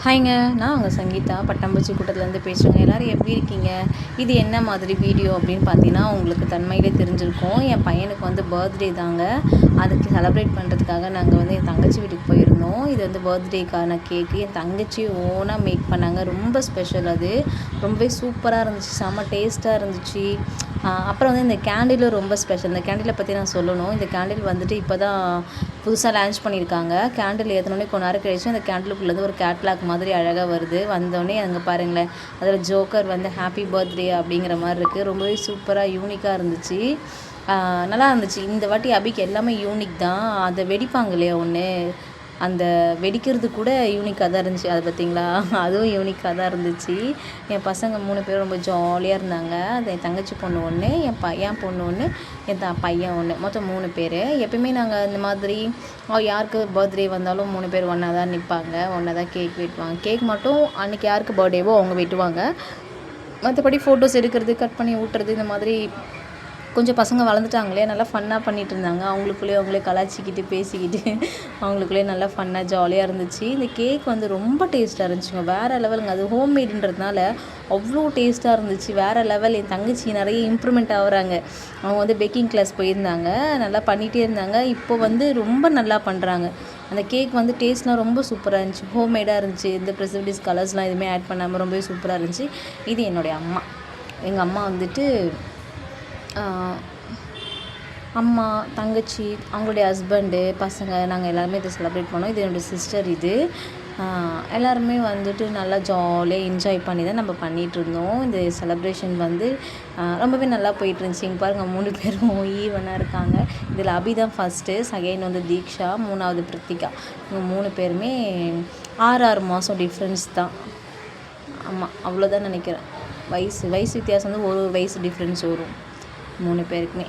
ஹாய்ங்க. நான் உங்கள் சங்கீதா பட்டாம்பூச்சி கூட்டத்துலேருந்து பேசுகிறேங்க. எல்லோரும் எப்படி இருக்கீங்க? இது என்ன மாதிரி வீடியோ அப்படின்னு பார்த்தீங்கன்னா, உங்களுக்கு தன்மையிலே தெரிஞ்சிருக்கும். என் பையனுக்கு வந்து பர்த்டே தாங்க. அதுக்கு செலிப்ரேட் பண்ணுறதுக்காக நாங்கள் வந்து என் தங்கச்சி வீட்டுக்கு போயிருந்தோம். இது வந்து பர்த்டேக்கான கேக்கு என் தங்கச்சி ஓனாக மேக் பண்ணாங்க. ரொம்ப ஸ்பெஷல் அது. ரொம்பவே சூப்பராக இருந்துச்சு. செம்ம டேஸ்ட்டாக இருந்துச்சு. அப்புறம் வந்து இந்த கேண்டிலும் ரொம்ப ஸ்பெஷல். இந்த கேண்டிலை பற்றி நான் சொல்லணும். இந்த கேண்டில் வந்துட்டு இப்போ தான் புதுசாக லான்ச் பண்ணியிருக்காங்க. கேண்டில் ஏற்றினோடனே கொஞ்ச நேரம் கழிச்சு அந்த கேண்டிலுக்குள்ளேருந்து ஒரு கேட்லாக் மாதிரி அழகாக வருது. வந்தோடனே அங்கே பாருங்களேன், அதில் ஜோக்கர் வந்து ஹாப்பி பர்த்டே அப்படிங்கிற மாதிரி இருக்குது. ரொம்பவே சூப்பராக யூனிக்காக இருந்துச்சு. நல்லா இருந்துச்சு. இந்த வாட்டி அபிக்கு எல்லாமே யூனிக் தான். அதை வெடிப்பாங்க இல்லையா ஒன்று, அந்த வெடிக்கிறது கூட யூனிக்காக தான் இருந்துச்சு. அது பார்த்திங்களா, அதுவும் யூனிக்காக தான் இருந்துச்சு. என் பசங்க 3 பேரும் ரொம்ப ஜாலியாக இருந்தாங்க. அது என் தங்கச்சி பொண்ணு ஒன்று, என் பொண்ணு ஒன்று, என் பையன் ஒன்று, மொத்தம் 3 பேர். எப்பயுமே நாங்கள் இந்த மாதிரி யாருக்கு பர்த்டே வந்தாலும் 3 பேர் ஒன்றா தான் நிற்பாங்க, ஒன்றா தான் கேக் வெட்டுவாங்க. கேக் மட்டும் அன்றைக்கி யாருக்கு பர்த்டேவோ அவங்க வெட்டுவாங்க. மற்றபடி ஃபோட்டோஸ் எடுக்கிறது, கட் பண்ணி ஊட்டுறது, இந்த மாதிரி கொஞ்சம் பசங்க வளர்ந்துட்டாங்களே, நல்லா ஃபன்னாக பண்ணிகிட்டு இருந்தாங்க. அவங்களுக்குள்ளேயே அவங்களே கலாய்ச்சிக்கிட்டு பேசிக்கிட்டு அவங்களுக்குள்ளேயே நல்லா ஃபன்னாக ஜாலியாக இருந்துச்சு. இந்த கேக் வந்து ரொம்ப டேஸ்ட்டாக இருந்துச்சுங்க. வேறு லெவலுங்க. அது ஹோம்மேடுன்றதுனால அவ்வளோ டேஸ்ட்டாக இருந்துச்சு. வேறு லெவல். என் தங்கச்சி நிறைய இம்ப்ரூவ்மெண்ட் ஆகுறாங்க. அவங்க வந்து பேக்கிங் கிளாஸ் போயிருந்தாங்க, நல்லா பண்ணிகிட்டே இருந்தாங்க. இப்போ வந்து ரொம்ப நல்லா பண்ணுறாங்க. அந்த கேக் வந்து டேஸ்ட்லாம் ரொம்ப சூப்பராக இருந்துச்சு. ஹோம்மேடாக இருந்துச்சு. இந்த ப்ரிசர்வேட்டிவ்ஸ் கலர்ஸ்லாம் எதுவுமே ஆட் பண்ணாமல் ரொம்பவே சூப்பராக இருந்துச்சு. இது என்னுடைய அம்மா. எங்கள் அம்மா வந்துட்டு அம்மா, தங்கச்சி, அவங்களுடைய ஹஸ்பண்டு, பசங்க, நாங்கள் எல்லாருமே இதை செலிப்ரேட் பண்ணோம். இது என்னோடய சிஸ்டர். இது எல்லாருமே வந்துட்டு நல்லா ஜாலியாக என்ஜாய் பண்ணி தான் நம்ம பண்ணிகிட்ருந்தோம். இந்த செலிப்ரேஷன் வந்து ரொம்பவே நல்லா போயிட்டுருந்துச்சு. இங்கே பாருங்கள், 3 பேரும் ஈவனாக இருக்காங்க. இதில் அபி தான் ஃபஸ்ட்டு, செகண்ட் வந்து தீக்ஷா, 3வது பிரித்திகா. இவங்க 3 பேருமே 6 மாதம் டிஃப்ரென்ஸ் தான். ஆமாம், அவ்வளோதான் நினைக்கிறேன். வயசு வித்தியாசம் வந்து ஒரு வயசு டிஃப்ரென்ஸ் வரும் 3 பேருக்குமே.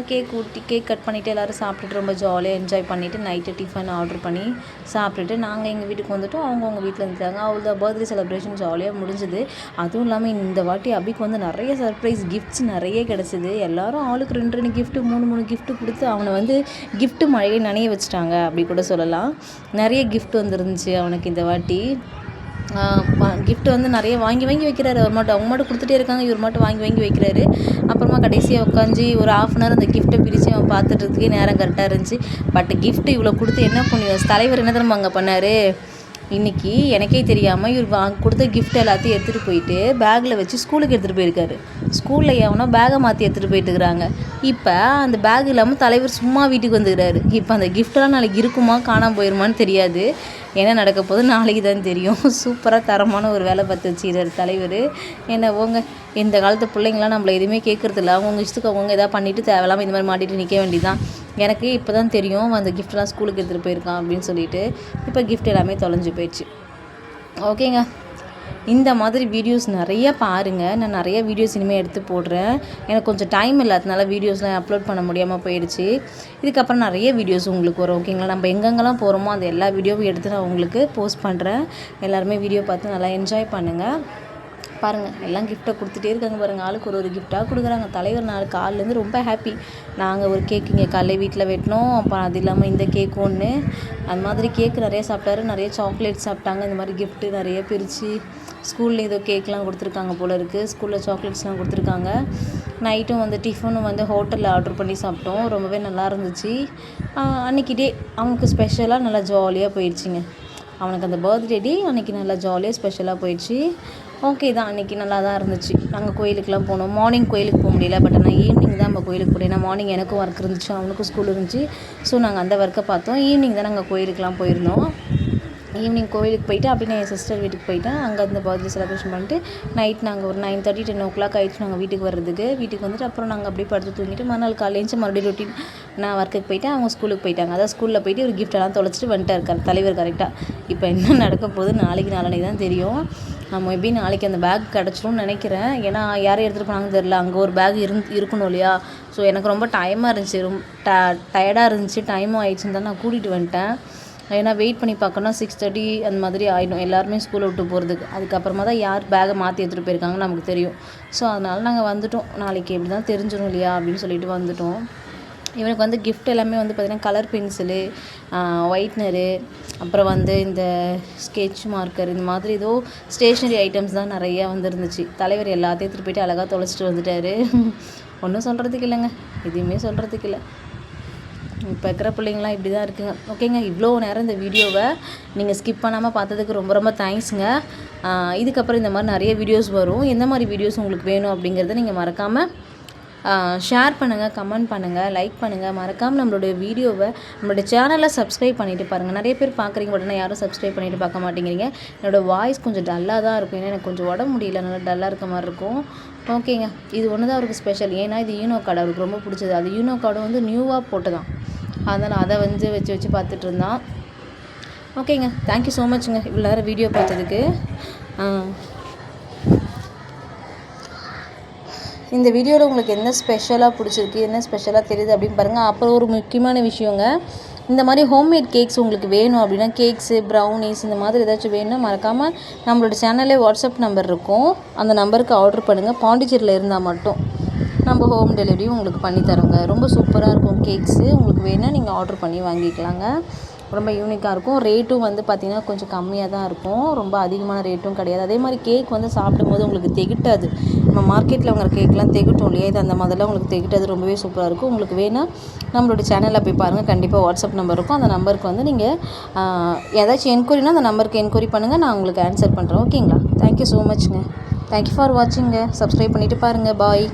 கேக் கட் பண்ணிவிட்டு எல்லோரும் சாப்பிட்டுட்டு ரொம்ப ஜாலியாக என்ஜாய் பண்ணிவிட்டு நைட்டு டிஃபன் ஆர்டர் பண்ணி சாப்பிட்டுட்டு நாங்கள் எங்கள் வீட்டுக்கு வந்துவிட்டோம். அவங்கவுங்க வீட்டில் இருந்துட்டாங்க. அவ்வளோ பர்த்டே செலிப்ரேஷன் ஜாலியாக முடிஞ்சுது. அதுவும் இல்லாமல் இந்த வாட்டி அபிக்கு வந்து நிறைய சர்ப்ரைஸ் கிஃப்ட்ஸ் நிறைய கிடச்சிது. எல்லோரும் ஆளுக்கு 2 கிஃப்ட்டு 3 கிஃப்ட்டு கொடுத்து அவனை வந்து கிஃப்ட்டு மழையிலே நனைய வச்சுட்டாங்க அப்படி கூட சொல்லலாம். நிறைய கிஃப்ட் வந்துருந்துச்சு அவனுக்கு இந்த வாட்டி. கிஃப்ட் வந்து நிறைய வாங்கி வைக்கிறாரு. அவர் மட்டும், அவங்க மட்டும் கொடுத்துட்டே இருக்காங்க, இவர் மட்டும் வாங்கி வைக்கிறாரு. அப்புறமா கடைசியாக உட்காந்து ஒரு 1/2 அந்த கிஃப்ட்டை பிரித்து அவன் பார்த்துட்றதுக்கே நேரம் கரெக்டாக இருந்துச்சு. பட் கிஃப்ட் இவ்வளோ கொடுத்து என்ன புண்ணியம், தலைவர் என்ன தெரியுமா அங்கே பண்ணார், இன்றைக்கி எனக்கே தெரியாமல் இவர் கொடுத்த கிஃப்ட் எல்லாத்தையும் எடுத்துகிட்டு போயிட்டு பேக்கில் வச்சு ஸ்கூலுக்கு எடுத்துகிட்டு போயிருக்காரு. ஸ்கூலில் எவனோ பேகை மாற்றி எடுத்துகிட்டு போயிட்டுருக்குறாங்க. இப்போ அந்த பேக் இல்லாமல் தலைவர் சும்மா வீட்டுக்கு வந்துக்கிறாரு. இப்போ அந்த கிஃப்டெல்லாம் நாளைக்கு இருக்குமா காணாமல் போயிருமான்னு தெரியாது. என்ன நடக்க போகுது நாளைக்கு தான் தெரியும். சூப்பராக தரமான ஒரு வேலை பார்த்து வச்சுக்கிறார் தலைவர். என்ன போங்க, இந்த காலத்து பிள்ளைங்களாம் நம்மளை எதுவுமே கேட்குறதில்ல. அவங்கவுங்க இஷ்டத்துக்கு அவங்க எதாவது பண்ணிவிட்டு தேவையில்லாமல் இந்த மாதிரி மாட்டிகிட்டு நிற்க வேண்டியதான். எனக்கு இப்போ தான் தெரியும் அந்த கிஃப்ட்லாம் ஸ்கூலுக்கு எடுத்துகிட்டு போயிருக்கான் அப்படின்னு சொல்லிட்டு. இப்போ கிஃப்ட் எல்லாமே தொலைஞ்சு போயிடுச்சு. ஓகேங்க, இந்த மாதிரி வீடியோஸ் நிறைய பாருங்கள். நான் நிறைய வீடியோஸ் இனிமேல் எடுத்து போடுறேன். எனக்கு கொஞ்சம் டைம் இல்லாததுனால வீடியோஸ்லாம் அப்லோட் பண்ண முடியாமல் போயிடுச்சு. இதுக்கப்புறம் நிறைய வீடியோஸ் உங்களுக்கு வரும். ஓகேங்களா, நம்ம எங்கெங்கெல்லாம் போகிறோமோ அந்த எல்லா வீடியோவும் எடுத்து நான் உங்களுக்கு போஸ்ட் பண்ணுறேன். எல்லாருமே வீடியோ பார்த்து நல்லா என்ஜாய் பண்ணுங்கள். பாருங்கள், எல்லாம் கிஃப்ட்டை கொடுத்துட்டே இருக்காங்க பாருங்கள். ஆளுக்கு ஒரு கிஃப்ட்டாக கொடுக்குறாங்க. தலைவர் நாள் காலிலேருந்து ரொம்ப ஹாப்பி. நாங்கள் ஒரு கேக் இங்கே காலையில் வீட்டில் வெட்டினோம். அப்புறம் அது இல்லாமல் இந்த கேக் ஒன்று, அந்த மாதிரி கேக் நிறைய சாப்பிட்டாரு. நிறைய சாக்லேட் சாப்பிட்டாங்க. இந்த மாதிரி கிஃப்ட்டு நிறைய பிரித்து ஸ்கூலில் ஏதோ கேக்லாம் கொடுத்துருக்காங்க போல் இருக்குது. ஸ்கூலில் சாக்லேட்ஸ்லாம் கொடுத்துருக்காங்க. நைட்டும் வந்து டிஃபனும் வந்து ஹோட்டலில் ஆர்டர் பண்ணி சாப்பிட்டோம். ரொம்பவே நல்லா இருந்துச்சு. அன்றைக்கி டே அவனுக்கு ஸ்பெஷலாக நல்லா ஜாலியாக போயிடுச்சுங்க. அவனுக்கு அந்த பர்த்டே டே அன்றைக்கி நல்லா ஜாலியாக ஸ்பெஷலாக போயிடுச்சு. ஓகே தான், அன்றைக்கி நல்லா தான் இருந்துச்சு. நாங்கள் கோயிலுக்குலாம் போனோம். மார்னிங் கோயிலுக்கு போக முடியல, பட் ஆனால் ஈவினிங் தான் நம்ம கோயிலுக்கு போனோம். ஏன்னா மார்னிங் எனக்கும் ஒர்க் இருந்துச்சு, அவனுக்கும் ஸ்கூல் இருந்துச்சு. ஸோ நாங்கள் அந்த ஒர்க்கை பார்த்தோம். ஈவினிங் தான் நாங்கள் கோயிலுக்குலாம் போயிருந்தோம். ஈவினிங் கோவிலுக்கு போயிட்டு அப்படின்னு என் சிஸ்டர் வீட்டுக்கு போயிட்டேன். அங்கே வந்து பர்த்டே செலிப்ரேஷன் பண்ணிட்டு நைட் நாங்கள் ஒரு 9:30 10 ஆகிடுச்சு நாங்கள் வீட்டுக்கு வர்றதுக்கு. வீட்டுக்கு வந்துட்டு அப்புறம் நாங்கள் அப்படியே படுத்து தூங்கிட்டு மறுநாள் காலையில் மறுபடியும் ரொட்டீன். நான் ஒர்க்குக்கு போயிட்டேன், அவங்க ஸ்கூலுக்கு போயிட்டாங்க. அதான் ஸ்கூலில் போயிட்டு ஒரு கிஃப்டெல்லாம் தொலைச்சிட்டு வந்துட்டார் தலைவர் கரெக்டாக. இப்போ என்ன நடக்க போகுது நாளைக்கு தான் தெரியும். நம்ம எப்படி நாளைக்கு அந்த பேக் கிடச்சிரும்னு நினைக்கிறேன். ஏன்னா யாரும் எடுத்துகிட்டு போனாங்கன்னு தெரில. அங்கே ஒரு பேக் இருக்கணும் இல்லையா. ஸோ எனக்கு ரொம்ப டைமாக இருந்துச்சு, ரொம்ப டயர்டாக இருந்துச்சு. டைமும் ஆயிடுச்சுன்னு தான் நான் கூட்டிகிட்டு வந்துட்டேன். ஏன்னா வெயிட் பண்ணி பார்க்கணும் 6:30 அந்த மாதிரி ஆகிடும் எல்லாருமே ஸ்கூலை விட்டு போகிறதுக்கு. அதுக்கப்புறமா தான் யார் பேகை மாற்றி எடுத்துகிட்டு போயிருக்காங்கன்னு நமக்கு தெரியும். ஸோ அதனால் நாங்கள் வந்துவிட்டோம். நாளைக்கு எப்படி தான் தெரிஞ்சிடும் இல்லையா அப்படின்னு சொல்லிட்டு வந்துவிட்டோம். இவனுக்கு வந்து கிஃப்ட் எல்லாமே வந்து பார்த்திங்கன்னா கலர் பென்சிலு, ஒயிட்னரு, அப்புறம் வந்து இந்த ஸ்கெட்ச் மார்க்கர், இந்த மாதிரி ஏதோ ஸ்டேஷ்னரி ஐட்டம்ஸ் தான் நிறையா வந்துருந்துச்சு. தலைவர் எல்லாத்தையும் எடுத்துகிட்டு போயிட்டு அழகாக தொலைச்சிட்டு வந்துட்டார். ஒன்றும் சொல்கிறதுக்கு இல்லைங்க, எதுவுமே சொல்கிறதுக்கு இல்லை. இப்போ இருக்கிற பிள்ளைங்களாம் இப்படி தான் இருக்குங்க. ஓகேங்க, இவ்வளோ நேரம் இந்த வீடியோவை நீங்கள் ஸ்கிப் பண்ணாமல் பார்த்ததுக்கு ரொம்ப ரொம்ப தேங்க்ஸுங்க. இதுக்கப்புறம் இந்த மாதிரி நிறைய வீடியோஸ் வரும். எந்த மாதிரி வீடியோஸ் உங்களுக்கு வேணும் அப்படிங்கிறத நீங்கள் மறக்காமல் ஷேர் பண்ணுங்கள், கமெண்ட் பண்ணுங்கள், லைக் பண்ணுங்கள். மறக்காமல் நம்மளுடைய வீடியோவை நம்மளுடைய சேனலை சப்ஸ்கிரைப் பண்ணிவிட்டு பாருங்கள். நிறைய பேர் பார்க்குறீங்க, பட் ஆனால் யாரும் சப்ஸ்கிரைப் பண்ணிவிட்டு பார்க்க மாட்டேங்கிறீங்க. என்னோடய வாய்ஸ் கொஞ்சம் டல்லாக தான் இருக்கும், ஏன்னா எனக்கு கொஞ்சம் உடம்பு முடியல, நல்லா டல்லாக இருக்க மாதிரி இருக்கும். ஓகேங்க, இது ஒன்று தான் அவருக்கு ஸ்பெஷல். ஏன்னா இது யூனோ கார்டு அவருக்கு ரொம்ப பிடிச்சது. அது யூனோ கார்டு வந்து நியூவாக போட்டுதான், அதனால் அதை வந்து வச்சு பார்த்துட்டு இருந்தான். ஓகேங்க, தேங்க்யூ ஸோ மச்ங்க இவ்வளோ நேரம் வீடியோ பார்த்ததுக்கு. இந்த வீடியோவில் உங்களுக்கு என்ன ஸ்பெஷலாக பிடிச்சிருக்கு, என்ன ஸ்பெஷலாக தெரியுது அப்படின்னு பாருங்கள். அப்புறம் ஒரு முக்கியமான விஷயங்க, இந்த மாதிரி ஹோம்மேட் கேக்ஸ் உங்களுக்கு வேணும் அப்படின்னா, கேக்ஸு, ப்ரௌனிஸ் இந்த மாதிரி ஏதாச்சும் வேணும்னா மறக்காமல் நம்மளோட சேனல்லே வாட்ஸ்அப் நம்பர் இருக்கும், அந்த நம்பருக்கு ஆர்டர் பண்ணுங்கள். பாண்டிச்சேரியில் இருந்தால் மட்டும் நம்ம ஹோம் டெலிவரியும் உங்களுக்கு பண்ணித்தரோங்க. ரொம்ப சூப்பராக இருக்கும் கேக்ஸு. உங்களுக்கு வேணால் நீங்கள் ஆர்டர் பண்ணி வாங்கிக்கலாங்க. ரொம்ப யூனிக்காக இருக்கும். ரேட்டும் வந்து பார்த்திங்கன்னா கொஞ்சம் கம்மியாக தான் இருக்கும், ரொம்ப அதிகமான ரேட்டும் கிடையாது. அதே மாதிரி கேக் வந்து சாப்பிடும்போது உங்களுக்கு திகட்டாது. நம்ம மார்க்கெட்டில் வாங்குற கேக்லாம் திகட்டும் இல்லையா, இது அந்த மாதிரிலாம் உங்களுக்கு திகட்டாது. ரொம்பவே சூப்பராக இருக்கும். உங்களுக்கு வேணால் நம்மளோட சேனலில் போய் பாருங்கள், கண்டிப்பாக வாட்ஸ்அப் நம்பர் இருக்கும். அந்த நம்பருக்கு வந்து நீங்கள் ஏதாச்சும் என்கொயரினா அந்த நம்பருக்கு என்கொயரி பண்ணுங்கள், நான் உங்களுக்கு ஆன்சர் பண்ணுறேன். ஓகேங்களா? தேங்க்யூ ஸோ மச்ங்க. தேங்க்யூ ஃபார் வாட்சிங்க. சப்ஸ்கிரைப் பண்ணிவிட்டு பாருங்கள். பாய்.